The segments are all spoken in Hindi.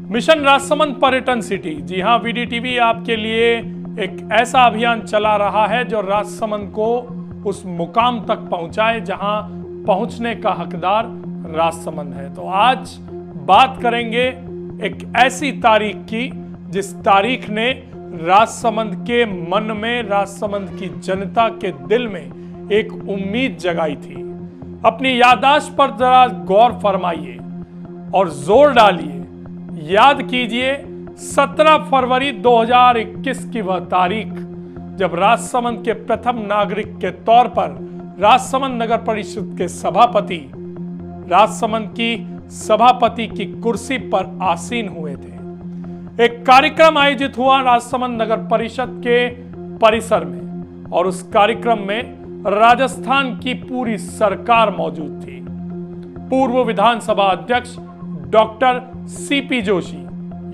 मिशन राजसमंद पर्यटन सिटी। जी हां, वीडीटीवी आपके लिए एक ऐसा अभियान चला रहा है जो राजसमंद को उस मुकाम तक पहुंचाए जहां पहुंचने का हकदार राजसमंद है। तो आज बात करेंगे एक ऐसी तारीख की जिस तारीख ने राजसमंद के मन में, राजसमंद की जनता के दिल में एक उम्मीद जगाई थी। अपनी याददाश्त पर जरा गौर फरमाइए और जोर डालिए, याद कीजिए 17 फरवरी 2021 की वह तारीख जब राजसमंद के प्रथम नागरिक के तौर पर राजसमंद नगर परिषद के सभापति राजसमंद की सभापति की कुर्सी पर आसीन हुए थे। एक कार्यक्रम आयोजित हुआ राजसमंद नगर परिषद के परिसर में और उस कार्यक्रम में राजस्थान की पूरी सरकार मौजूद थी। पूर्व विधानसभा अध्यक्ष डॉक्टर सीपी जोशी,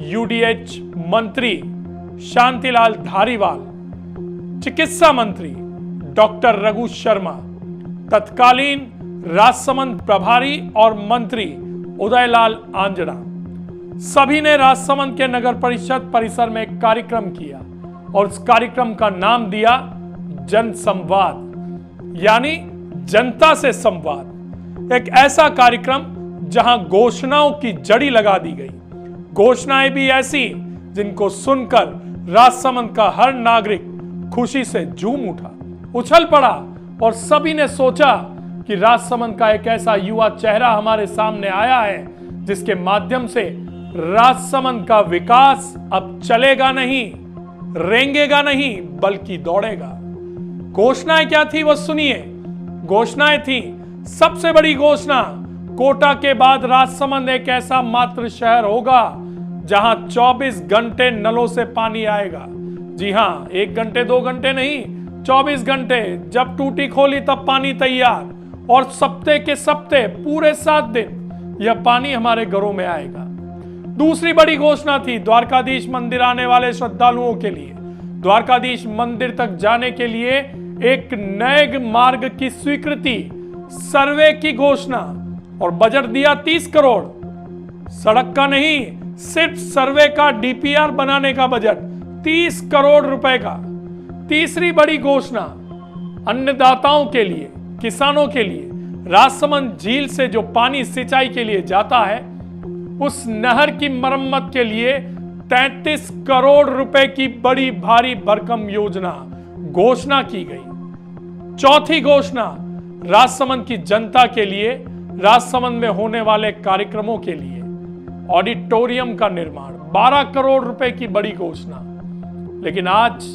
यूडीएच मंत्री शांतिलाल धारीवाल, चिकित्सा मंत्री डॉक्टर रघु शर्मा, तत्कालीन राजसमंद प्रभारी और मंत्री उदयलाल आंजना, सभी ने राजसमंद के नगर परिषद परिसर में एक कार्यक्रम किया और उस कार्यक्रम का नाम दिया जन संवाद, यानी जनता से संवाद। एक ऐसा कार्यक्रम जहां घोषणाओं की जड़ी लगा दी गई, घोषणाएं भी ऐसी जिनको सुनकर राजसमंद का हर नागरिक खुशी से झूम उठा, उछल पड़ा और सभी ने सोचा कि राजसमंद का एक ऐसा युवा चेहरा हमारे सामने आया है जिसके माध्यम से राजसमंद का विकास अब चलेगा नहीं, रेंगेगा नहीं, बल्कि दौड़ेगा। घोषणाएं क्या थी वो सुनिए। घोषणाएं थी, सबसे बड़ी घोषणा, कोटा के बाद राजसमंद एक ऐसा मात्र शहर होगा जहां 24 घंटे नलों से पानी आएगा। जी हां, 1 घंटे 2 घंटे नहीं, 24 घंटे। जब टूटी खोली तब पानी तैयार और सप्ते के सप्ते पूरे 7 दिन यह पानी हमारे घरों में आएगा। दूसरी बड़ी घोषणा थी द्वारकाधीश मंदिर आने वाले श्रद्धालुओं के लिए, द्वारकाधीश मंदिर तक जाने के लिए एक नए मार्ग की स्वीकृति, सर्वे की घोषणा और बजट दिया 30 करोड़। सड़क का नहीं, सिर्फ सर्वे का, डीपीआर बनाने का बजट 30 करोड़ रुपए का। तीसरी बड़ी घोषणा अन्नदाताओं के लिए, किसानों के लिए, राजसमंद झील से जो पानी सिंचाई के लिए जाता है उस नहर की मरम्मत के लिए 33 करोड़ रुपए की बड़ी भारी भरकम योजना घोषणा की गई। चौथी घोषणा राजसमंद की जनता के लिए, राजसमंद में होने वाले कार्यक्रमों के लिए ऑडिटोरियम का निर्माण, 12 करोड़ रुपए की बड़ी घोषणा। लेकिन आज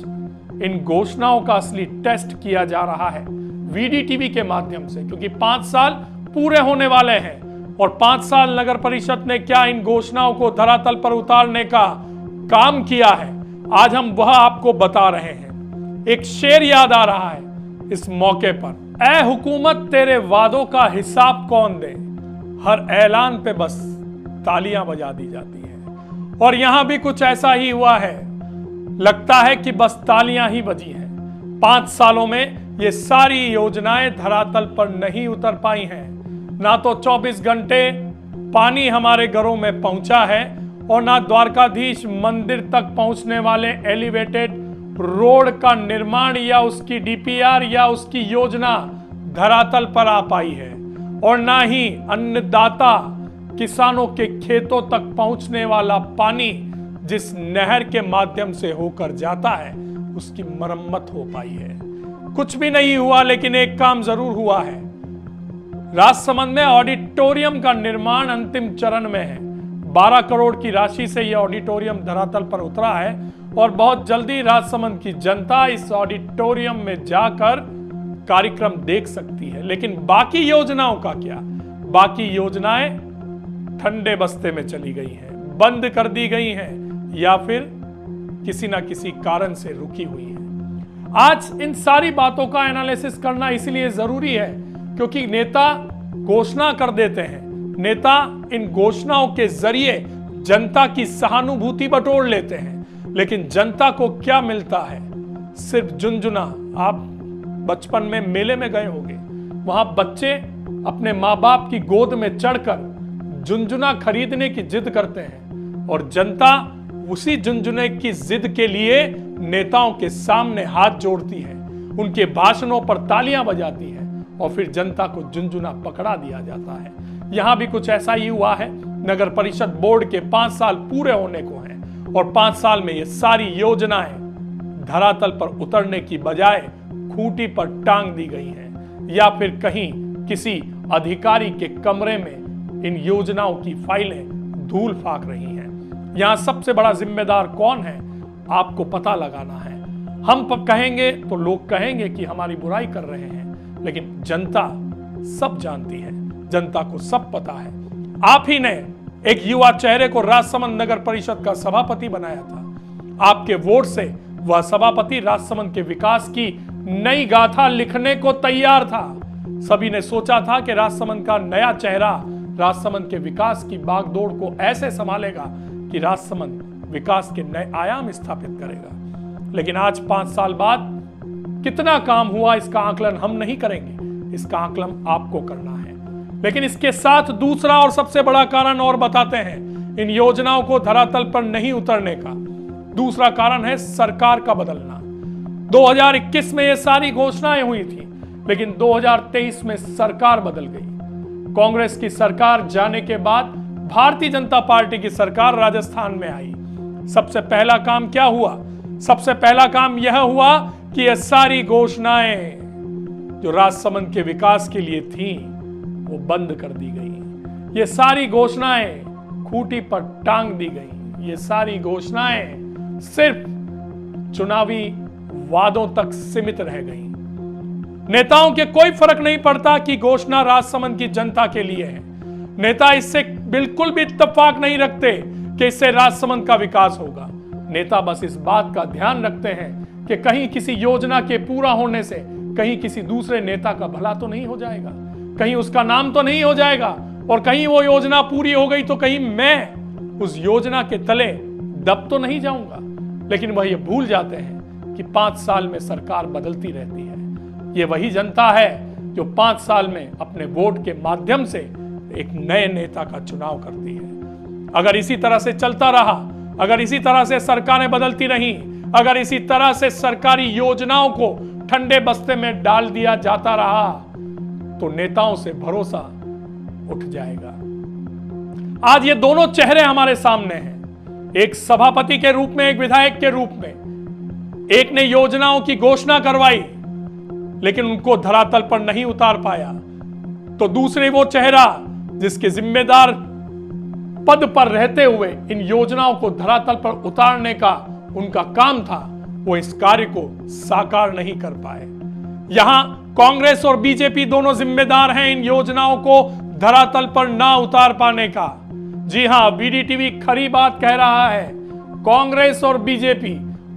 इन घोषणाओं का असली टेस्ट किया जा रहा है वीडीटीवी के माध्यम से, क्योंकि 5 साल पूरे होने वाले हैं और 5 साल नगर परिषद ने क्या इन घोषणाओं को धरातल पर उतारने का काम किया है, आज हम वह आपको बता रहे हैं। एक शेर याद आ रहा है इस मौके पर, ऐ हुकूमत तेरे वादों का हिसाब कौन दे, हर ऐलान पे बस तालियां बजा दी जाती हैं। और यहां भी कुछ ऐसा ही हुआ है, लगता है कि बस तालियां ही बजी हैं। 5 सालों में ये सारी योजनाएं धरातल पर नहीं उतर पाई हैं। ना तो 24 घंटे पानी हमारे घरों में पहुंचा है और ना द्वारकाधीश मंदिर तक पहुंचने वाले एलिवेटेड रोड का निर्माण या उसकी डीपीआर या उसकी योजना धरातल पर आ पाई है, और ना ही अन्नदाता किसानों के खेतों तक पहुंचने वाला पानी जिस नहर के माध्यम से होकर जाता है उसकी मरम्मत हो पाई है। कुछ भी नहीं हुआ, लेकिन एक काम जरूर हुआ है। राजसमंद में ऑडिटोरियम का निर्माण अंतिम चरण में है। 12 करोड़ की राशि से यह ऑडिटोरियम धरातल पर उतरा है और बहुत जल्दी राजसमंद की जनता इस ऑडिटोरियम में जाकर कार्यक्रम देख सकती है। लेकिन बाकी योजनाओं का क्या? बाकी योजनाएं ठंडे बस्ते में चली गई हैं, बंद कर दी गई हैं या फिर किसी ना किसी कारण से रुकी हुई है। आज इन सारी बातों का एनालिसिस करना इसलिए जरूरी है क्योंकि नेता घोषणा कर देते हैं, नेता इन घोषणाओं के जरिए जनता की सहानुभूति बटोर लेते हैं, लेकिन जनता को क्या मिलता है? सिर्फ झुनझुना। आप बचपन में मेले में गए होंगे, वहां बच्चे अपने माँ बाप की गोद में चढ़कर झुनझुना खरीदने की जिद करते हैं और जनता उसी झुनझुने की जिद के लिए नेताओं के सामने हाथ जोड़ती है, उनके भाषणों पर तालियां बजाती है और फिर जनता को झुनझुना पकड़ा दिया जाता है। यहां भी कुछ ऐसा ही हुआ है। नगर परिषद बोर्ड के 5 साल पूरे होने को हैं और 5 साल में ये सारी योजनाएं धरातल पर उतरने की बजाय खूंटी पर टांग दी गई हैं या फिर कहीं किसी अधिकारी के कमरे में इन योजनाओं की फाइलें धूल फाक रही हैं। यहां सबसे बड़ा जिम्मेदार कौन है, आपको पता लगाना है। हम कहेंगे तो लोग कहेंगे कि हमारी बुराई कर रहे हैं, लेकिन जनता सब जानती है, जनता को सब पता है। आप ही ने एक युवा चेहरे को राजसमंद नगर परिषद का सभापति बनाया था। आपके वोट से वह सभापति राजसमंद के विकास की नई गाथा लिखने को तैयार था। सभी ने सोचा था कि राजसमंद का नया चेहरा राजसमंद के विकास की बागडोर को ऐसे संभालेगा कि राजसमंद विकास के नए आयाम स्थापित करेगा। लेकिन आज 5 साल बाद कितना काम हुआ इसका आकलन हम नहीं करेंगे, इसका आकलन आपको करना है। लेकिन इसके साथ दूसरा और सबसे बड़ा कारण और बताते हैं इन योजनाओं को धरातल पर नहीं उतरने का। दूसरा कारण है सरकार का बदलना। 2021 में ये सारी घोषणाएं हुई थी, लेकिन 2023 में सरकार बदल गई। कांग्रेस की सरकार जाने के बाद भारतीय जनता पार्टी की सरकार राजस्थान में आई। सबसे पहला काम क्या हुआ? सबसे पहला काम यह हुआ कि ये सारी घोषणाएं जो राजसमंद के विकास के लिए थी वो बंद कर दी गई। ये सारी घोषणाएं खूंटी पर टांग दी गई। ये सारी घोषणाएं सिर्फ चुनावी वादों तक सीमित रह गई। नेताओं के कोई फर्क नहीं पड़ता कि घोषणा राजसमंद की जनता के लिए है। नेता इससे बिल्कुल भी इत्तेफाक नहीं रखते कि इससे राजसमंद का विकास होगा। नेता बस इस बात का ध्यान रखते हैं कि कहीं किसी योजना के पूरा होने से कहीं किसी दूसरे नेता का भला तो नहीं हो जाएगा, कहीं उसका नाम तो नहीं हो जाएगा, और कहीं वो योजना पूरी हो गई तो कहीं मैं उस योजना के तले दब तो नहीं जाऊंगा। लेकिन वह ये भूल जाते हैं कि 5 साल में सरकार बदलती रहती है। ये वही जनता है जो 5 साल में अपने वोट के माध्यम से एक नए नेता का चुनाव करती है। अगर इसी तरह से चलता रहा, अगर इसी तरह से सरकारें बदलती रहीं, अगर इसी तरह से सरकारी योजनाओं को ठंडे बस्ते में डाल दिया जाता रहा तो नेताओं से भरोसा उठ जाएगा। आज ये दोनों चेहरे हमारे सामने हैं, एक सभापति के रूप में, एक विधायक के रूप में। एक ने योजनाओं की घोषणा करवाई लेकिन उनको धरातल पर नहीं उतार पाया, तो दूसरे वो चेहरा जिसके जिम्मेदार पद पर रहते हुए इन योजनाओं को धरातल पर उतारने का उनका काम था, वो इस कार्य को साकार नहीं कर पाए। यहां कांग्रेस और बीजेपी दोनों जिम्मेदार हैं इन योजनाओं को धरातल पर ना उतार पाने का। जी हां, वीडीटीवी खरी बात कह रहा है। कांग्रेस और बीजेपी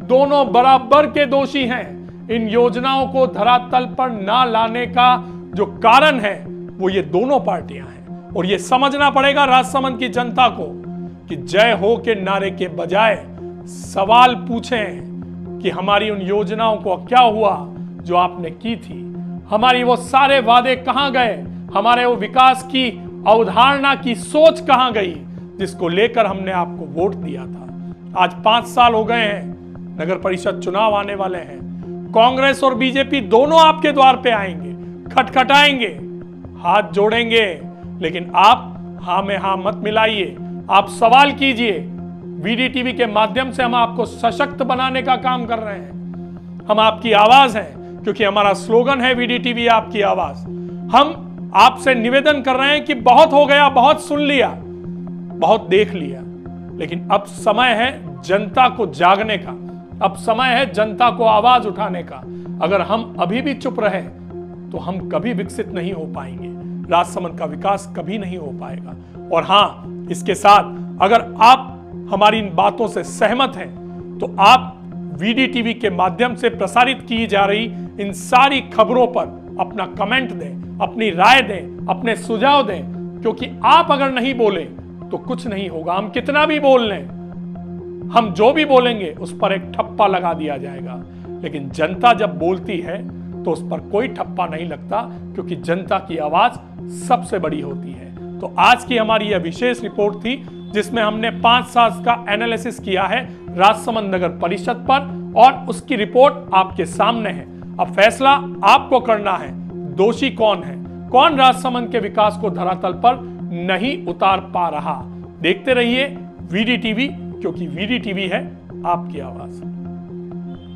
दोनों बराबर के दोषी हैं। इन योजनाओं को धरातल पर ना लाने का जो कारण है वो ये दोनों पार्टियां हैं। और ये समझना पड़ेगा राजसमंद की जनता को कि जय हो के नारे के बजाय सवाल पूछें कि हमारी उन योजनाओं को क्या हुआ जो आपने की थी, हमारी वो सारे वादे कहां गए, हमारे वो विकास की अवधारणा की सोच कहां गई जिसको लेकर हमने आपको वोट दिया था। आज 5 साल हो गए हैं, नगर परिषद चुनाव आने वाले हैं। कांग्रेस और बीजेपी दोनों आपके द्वार पे आएंगे, खटखटाएंगे, हाथ जोड़ेंगे, लेकिन आप हां में हां मत मिलाइए। आप सवाल कीजिए। वीडीटीवी के माध्यम से हम आपको सशक्त बनाने का काम कर रहे हैं। हम आपकी आवाज हैं, क्योंकि हमारा स्लोगन है वीडीटीवी आपकी आवाज। हम आपसे निवेदन कर रहे हैं कि बहुत हो गया, बहुत सुन लिया, बहुत देख लिया, लेकिन अब समय है जनता को जागने का, अब समय है जनता को आवाज उठाने का। अगर हम अभी भी चुप रहे तो हम कभी विकसित नहीं हो पाएंगे, राजसमंद का विकास कभी नहीं हो पाएगा। और हां, इसके साथ अगर आप हमारी इन बातों से सहमत हैं तो आप वीडीटीवी के माध्यम से प्रसारित की जा रही इन सारी खबरों पर अपना कमेंट दें, अपनी राय दें, अपने सुझाव दें, क्योंकि आप अगर नहीं बोले तो कुछ नहीं होगा। हम कितना भी बोल लें, हम जो भी बोलेंगे उस पर एक ठप्पा लगा दिया जाएगा, लेकिन जनता जब बोलती है तो उस पर कोई ठप्पा नहीं लगता, क्योंकि जनता की आवाज सबसे बड़ी होती है। तो आज की हमारी यह विशेष रिपोर्ट थी जिसमें हमने 5 साल का एनालिसिस किया है राजसमंद नगर परिषद पर और उसकी रिपोर्ट आपके सामने है। अब फैसला आपको करना है, दोषी कौन है, कौन राजसमंद के विकास को धरातल पर नहीं उतार पा रहा। देखते रहिए वीडी टीवी, क्योंकि वीडी टीवी है आपकी आवाज।